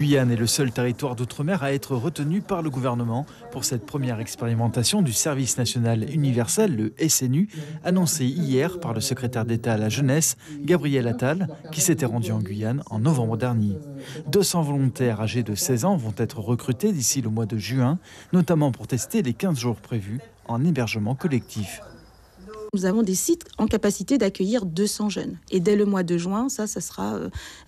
Guyane est le seul territoire d'outre-mer à être retenu par le gouvernement pour cette première expérimentation du service national universel, le SNU, annoncé hier par le secrétaire d'État à la jeunesse, Gabriel Attal, qui s'était rendu en Guyane en novembre dernier. 200 volontaires âgés de 16 ans vont être recrutés d'ici le mois de juin, notamment pour tester les 15 jours prévus en hébergement collectif. Nous avons des sites en capacité d'accueillir 200 jeunes. Et dès le mois de juin, ça sera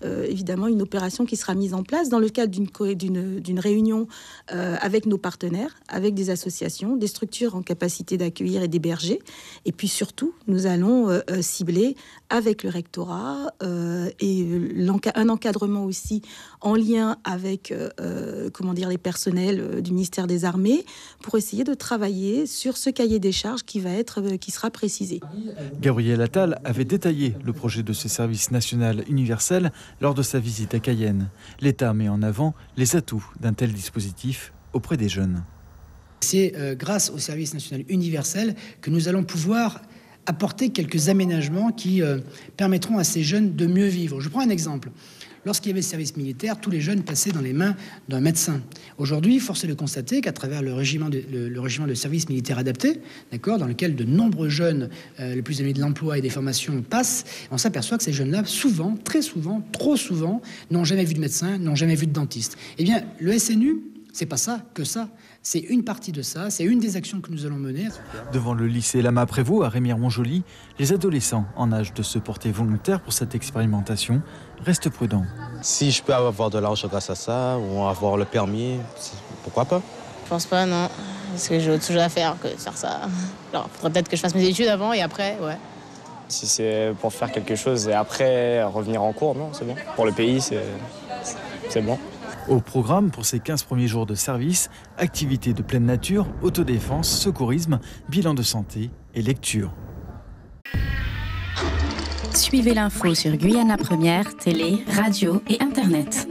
évidemment une opération qui sera mise en place dans le cadre d'une réunion avec nos partenaires, avec des associations, des structures en capacité d'accueillir et d'héberger. Et puis surtout, nous allons cibler avec le rectorat et un encadrement aussi en lien avec les personnels du ministère des Armées pour essayer de travailler sur ce cahier des charges qui sera précisé. Gabriel Attal avait détaillé le projet de ce service national universel lors de sa visite à Cayenne. L'État met en avant les atouts d'un tel dispositif auprès des jeunes. C'est grâce au service national universel que nous allons pouvoir apporter quelques aménagements qui permettront à ces jeunes de mieux vivre. Je prends un exemple. Lorsqu'il y avait le service militaire, tous les jeunes passaient dans les mains d'un médecin. Aujourd'hui, force est de constater qu'à travers le régiment de service militaire adapté, dans lequel de nombreux jeunes, les plus éloignés de l'emploi et des formations, passent, on s'aperçoit que ces jeunes-là, souvent, très souvent, trop souvent, n'ont jamais vu de médecin, n'ont jamais vu de dentiste. Eh bien, le SNU, c'est pas ça, que ça. C'est une partie de ça, c'est une des actions que nous allons mener. Devant le lycée Lama-Prévost à Remire-Montjoly, les adolescents en âge de se porter volontaires pour cette expérimentation restent prudents. Si je peux avoir de l'argent grâce à ça, ou avoir le permis, pourquoi pas? Je pense pas, non. Parce que j'ai autre chose à faire que de faire ça. Alors, faudrait peut-être que je fasse mes études avant et après, ouais. Si c'est pour faire quelque chose et après revenir en cours, non, c'est bon. Pour le pays, c'est bon. Au programme pour ces 15 premiers jours de service, activités de pleine nature, autodéfense, secourisme, bilan de santé et lecture. Suivez l'info sur Guyana Première, télé, radio et internet.